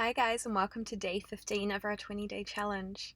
Hi guys, and welcome to day 15 of our 20-day challenge.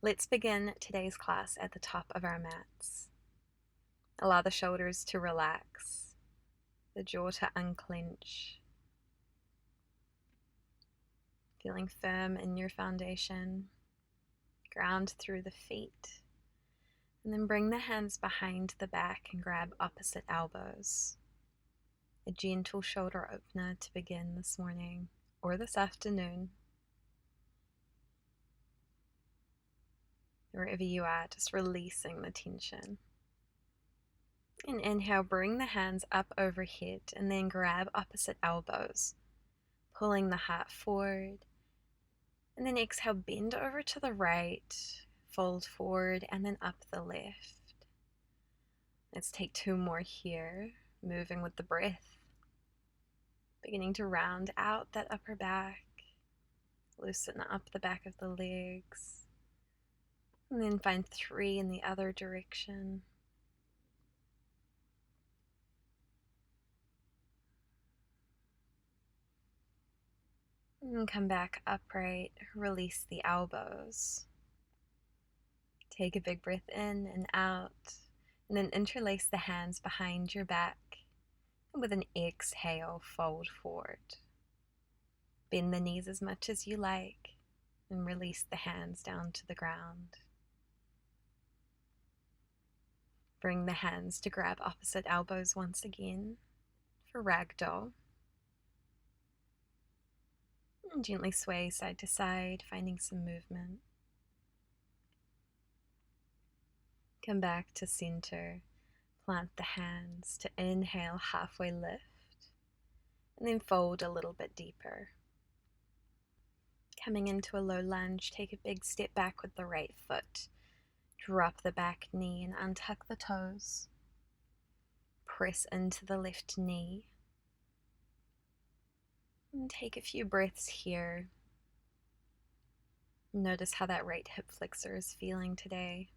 Let's begin today's class at the top of our mats. Allow the shoulders to relax, the jaw to unclench, feeling firm in your foundation. Ground through the feet, and then bring the hands behind the back and grab opposite elbows. A gentle shoulder opener to begin this morning or this afternoon. Wherever you are, just releasing the tension. And inhale, bring the hands up overhead and then grab opposite elbows, pulling the heart forward. And then exhale, bend over to the right, fold forward, and then up the left. Let's take two more here, moving with the breath. Beginning to round out that upper back, loosen up the back of the legs, and then find three in the other direction. And come back upright, release the elbows. Take a big breath in and out, and then interlace the hands behind your back. And with an exhale, fold forward. Bend the knees as much as you like, and release the hands down to the ground. Bring the hands to grab opposite elbows once again for ragdoll. And gently sway side to side, finding some movement. Come back to center. Plant the hands to inhale, halfway lift, and then fold a little bit deeper. Coming into a low lunge, take a big step back with the right foot. Drop the back knee and untuck the toes. Press into the left knee. And take a few breaths here. Notice how that right hip flexor is feeling today.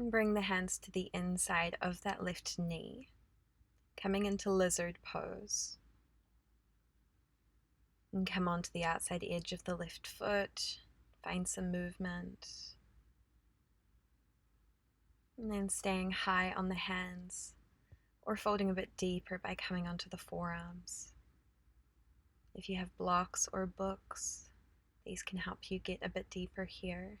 And bring the hands to the inside of that left knee, coming into lizard pose. And come onto the outside edge of the left foot, find some movement. And then staying high on the hands, or folding a bit deeper by coming onto the forearms. If you have blocks or books, these can help you get a bit deeper here.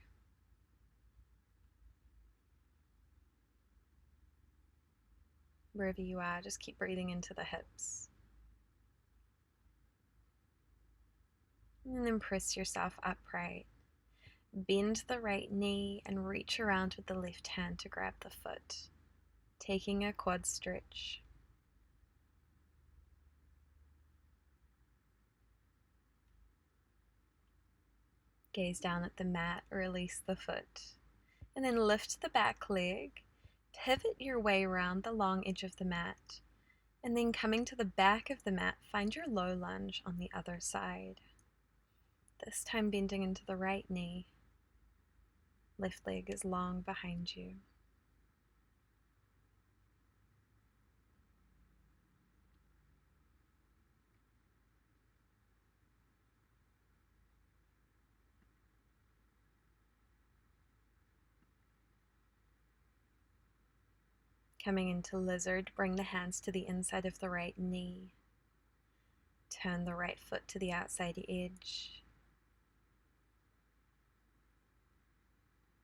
Wherever you are, just keep breathing into the hips. And then press yourself upright. Bend the right knee and reach around with the left hand to grab the foot, taking a quad stretch. Gaze down at the mat, release the foot, and then lift the back leg. Pivot your way around the long edge of the mat, and then coming to the back of the mat, find your low lunge on the other side. This time bending into the right knee. Left leg is long behind you. Coming into lizard, bring the hands to the inside of the right knee. Turn the right foot to the outside edge.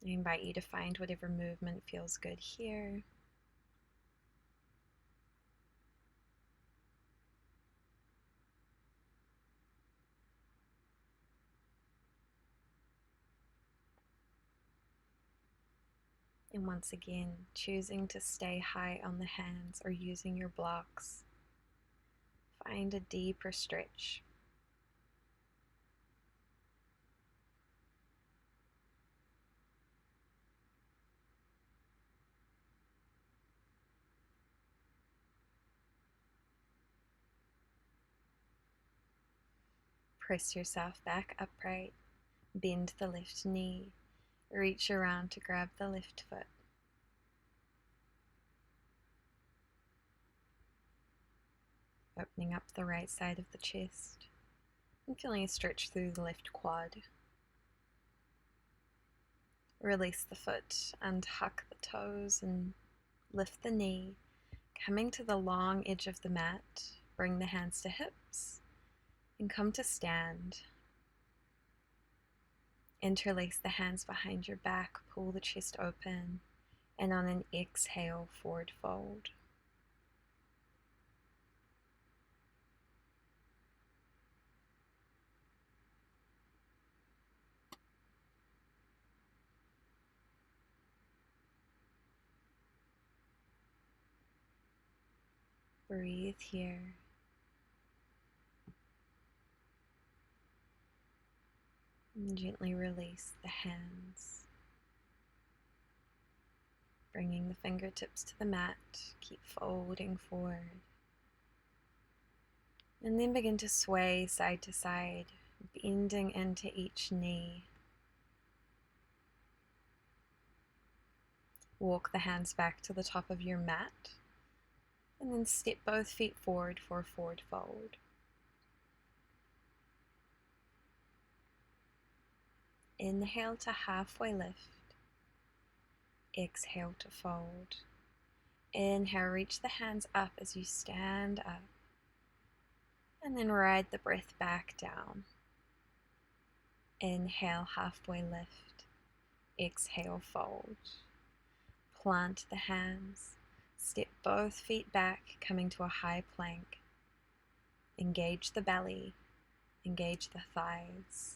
I invite you to find whatever movement feels good here. And once again, choosing to stay high on the hands or using your blocks. Find a deeper stretch. Press yourself back upright. Bend the left knee. Reach around to grab the left foot. Opening up the right side of the chest and feeling a stretch through the left quad. Release the foot, untuck the toes and lift the knee. Coming to the long edge of the mat, bring the hands to hips and come to stand. Interlace the hands behind your back, pull the chest open, and on an exhale, forward fold. Breathe here. And gently release the hands. Bringing the fingertips to the mat, keep folding forward. And then begin to sway side to side, bending into each knee. Walk the hands back to the top of your mat, and then step both feet forward for a forward fold. Inhale to halfway lift. Exhale to fold. Inhale, reach the hands up as you stand up. And then ride the breath back down. Inhale, halfway lift. Exhale, fold. Plant the hands. Step both feet back, coming to a high plank. Engage the belly. Engage the thighs.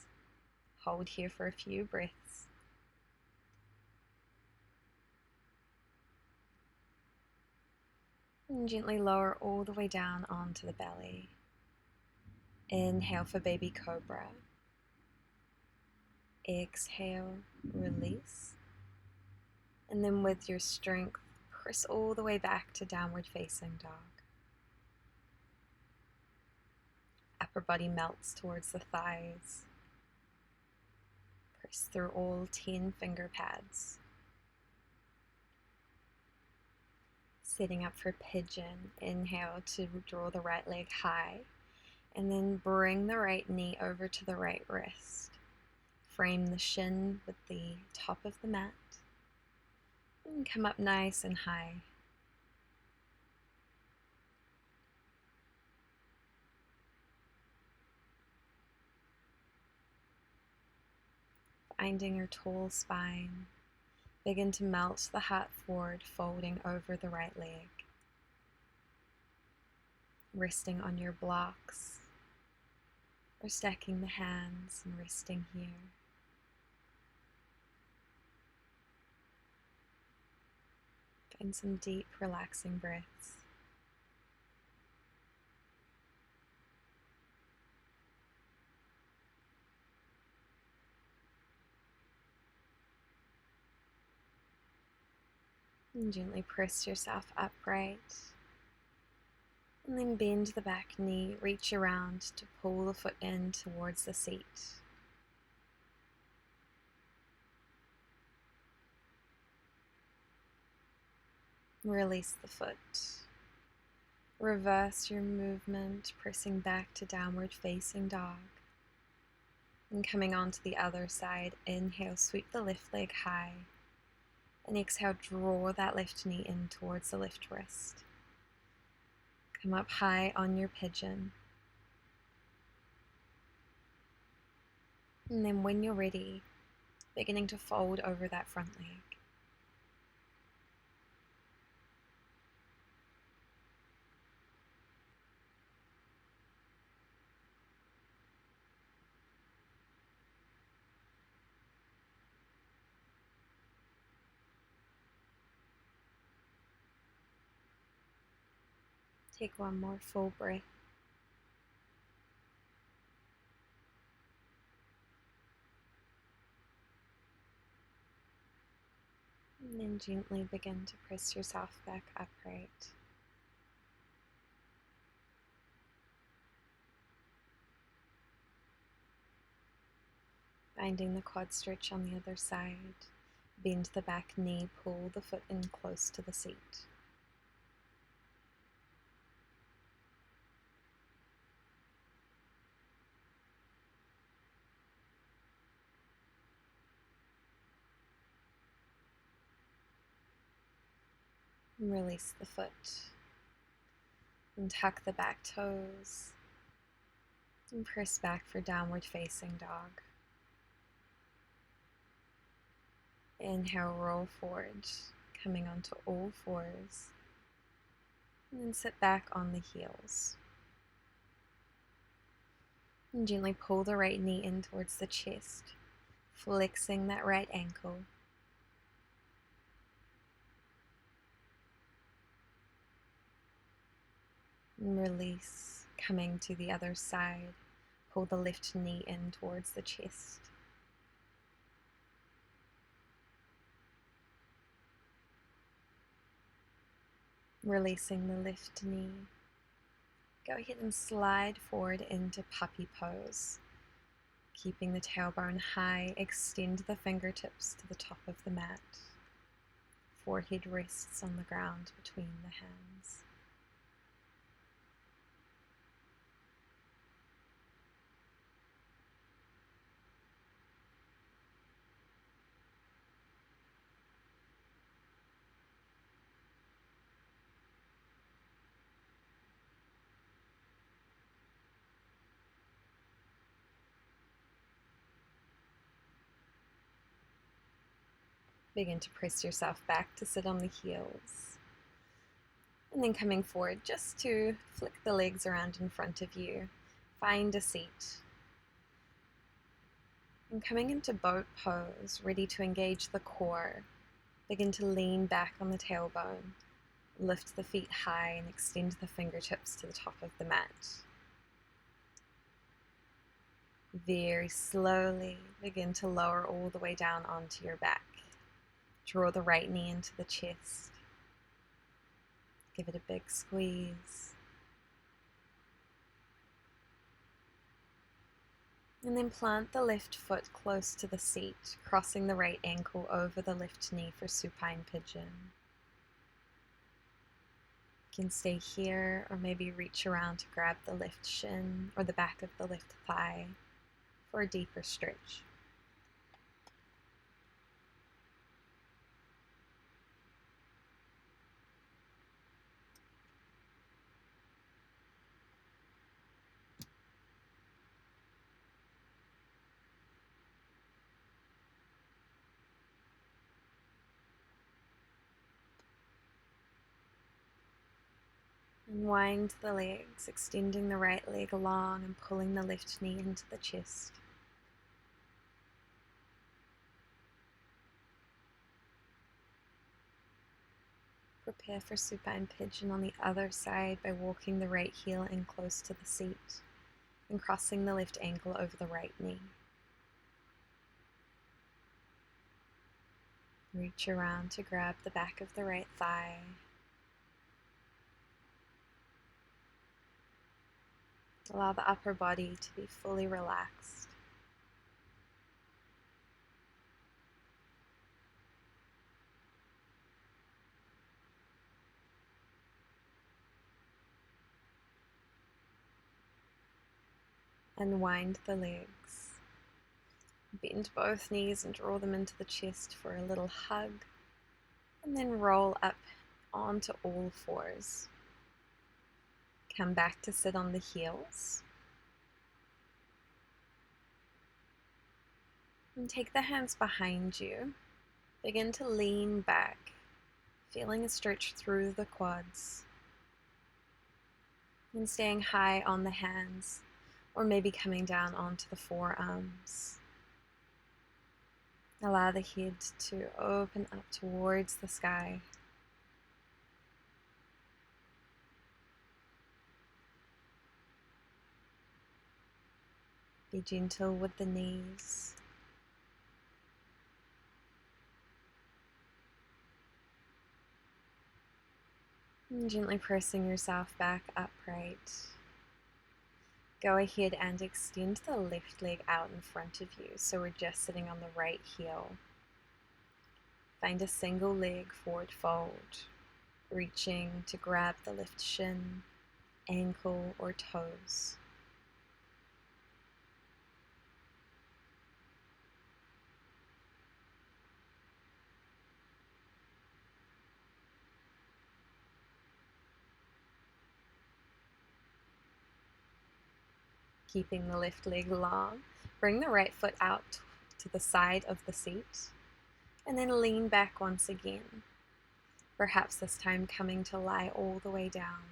Hold here for a few breaths. And gently lower all the way down onto the belly. Inhale for baby cobra. Exhale, release. And then with your strength, press all the way back to downward facing dog. Upper body melts towards the thighs. Press through all 10 finger pads. Setting up for pigeon. Inhale to draw the right leg high. And then bring the right knee over to the right wrist. Frame the shin with the top of the mat. And come up nice and high. Finding your tall spine. Begin to melt the heart forward, folding over the right leg. Resting on your blocks, or stacking the hands and resting here. Find some deep, relaxing breaths. And gently press yourself upright. And then bend the back knee, reach around to pull the foot in towards the seat. Release the foot. Reverse your movement, pressing back to downward facing dog. And coming onto the other side, inhale, sweep the left leg high. And exhale, draw that left knee in towards the left wrist. Come up high on your pigeon. And then when you're ready, beginning to fold over that front leg. Take one more full breath. And then gently begin to press yourself back upright. Finding the quad stretch on the other side. Bend the back knee, pull the foot in close to the seat. And release the foot. And tuck the back toes. And press back for downward facing dog. Inhale, roll forward, coming onto all fours. And then sit back on the heels. And gently pull the right knee in towards the chest, flexing that right ankle. And release, coming to the other side. Pull the left knee in towards the chest. Releasing the left knee. Go ahead and slide forward into puppy pose. Keeping the tailbone high, extend the fingertips to the top of the mat. Forehead rests on the ground between the hands. Begin to press yourself back to sit on the heels. And then coming forward just to flick the legs around in front of you. Find a seat. And coming into boat pose, ready to engage the core. Begin to lean back on the tailbone. Lift the feet high and extend the fingertips to the top of the mat. Very slowly begin to lower all the way down onto your back. Draw the right knee into the chest. Give it a big squeeze. And then plant the left foot close to the seat, crossing the right ankle over the left knee for supine pigeon. You can stay here or maybe reach around to grab the left shin or the back of the left thigh for a deeper stretch. And wind the legs, extending the right leg along and pulling the left knee into the chest. Prepare for supine pigeon on the other side by walking the right heel in close to the seat and crossing the left ankle over the right knee. Reach around to grab the back of the right thigh. Allow the upper body to be fully relaxed. Unwind the legs. Bend both knees and draw them into the chest for a little hug. And then roll up onto all fours. Come back to sit on the heels. And take the hands behind you. Begin to lean back, feeling a stretch through the quads. And staying high on the hands, or maybe coming down onto the forearms. Allow the head to open up towards the sky. Be gentle with the knees. And gently pressing yourself back upright. Go ahead and extend the left leg out in front of you, so we're just sitting on the right heel. Find a single leg forward fold, reaching to grab the left shin, ankle, or toes. Keeping the left leg long, bring the right foot out to the side of the seat, and then lean back once again, perhaps this time coming to lie all the way down.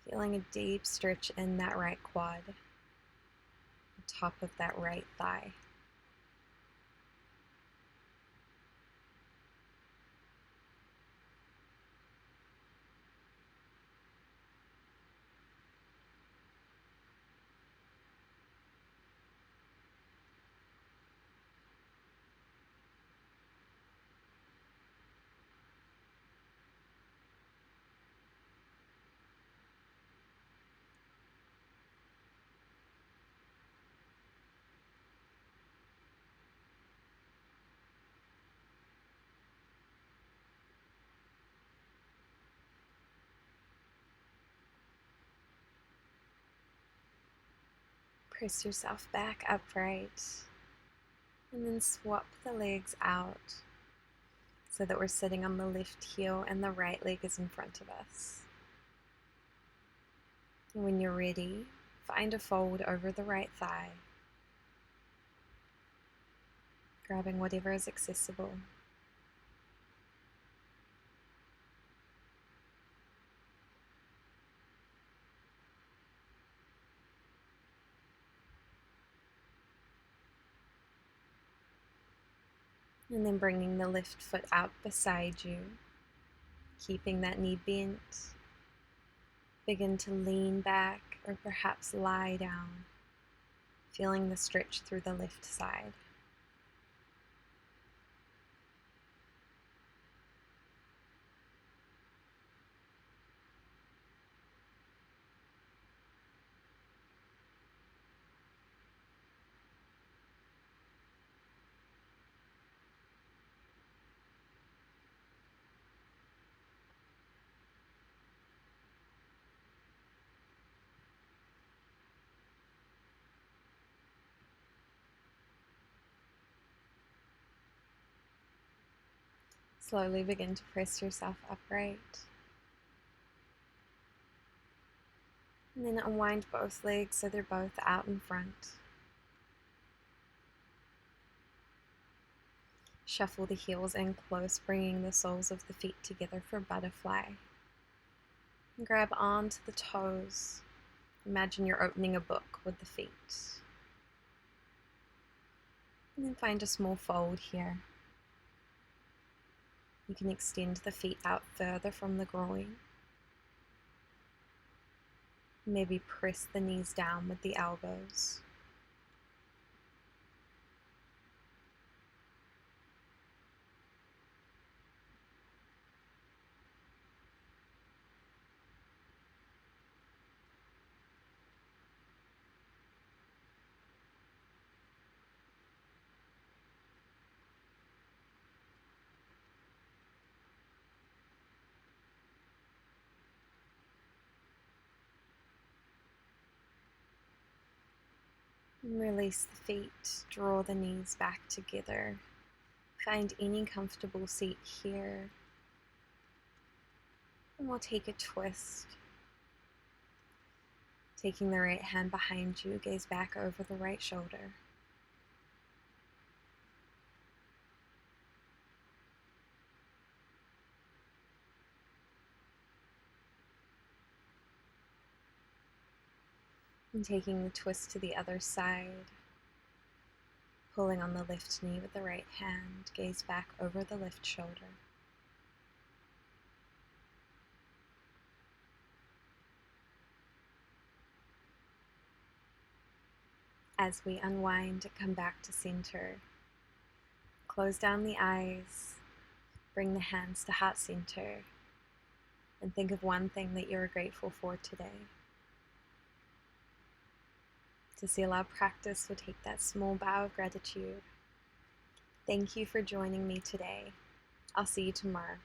Feeling a deep stretch in that right quad, the top of that right thigh. Press yourself back upright, and then swap the legs out so that we're sitting on the left heel and the right leg is in front of us. And when you're ready, find a fold over the right thigh, grabbing whatever is accessible. And then bringing the left foot out beside you, keeping that knee bent. Begin to lean back or perhaps lie down, feeling the stretch through the left side. Slowly begin to press yourself upright. And then unwind both legs so they're both out in front. Shuffle the heels in close, bringing the soles of the feet together for butterfly. And grab onto the toes. Imagine you're opening a book with the feet. And then find a small fold here. You can extend the feet out further from the groin. Maybe press the knees down with the elbows. And release the feet, draw the knees back together. Find any comfortable seat here. And we'll take a twist. Taking the right hand behind you, gaze back over the right shoulder. And taking the twist to the other side. Pulling on the left knee with the right hand, gaze back over the left shoulder. As we unwind, come back to center. Close down the eyes, bring the hands to heart center, and think of one thing that you're grateful for today. To seal our practice, we'll take that small bow of gratitude. Thank you for joining me today. I'll see you tomorrow.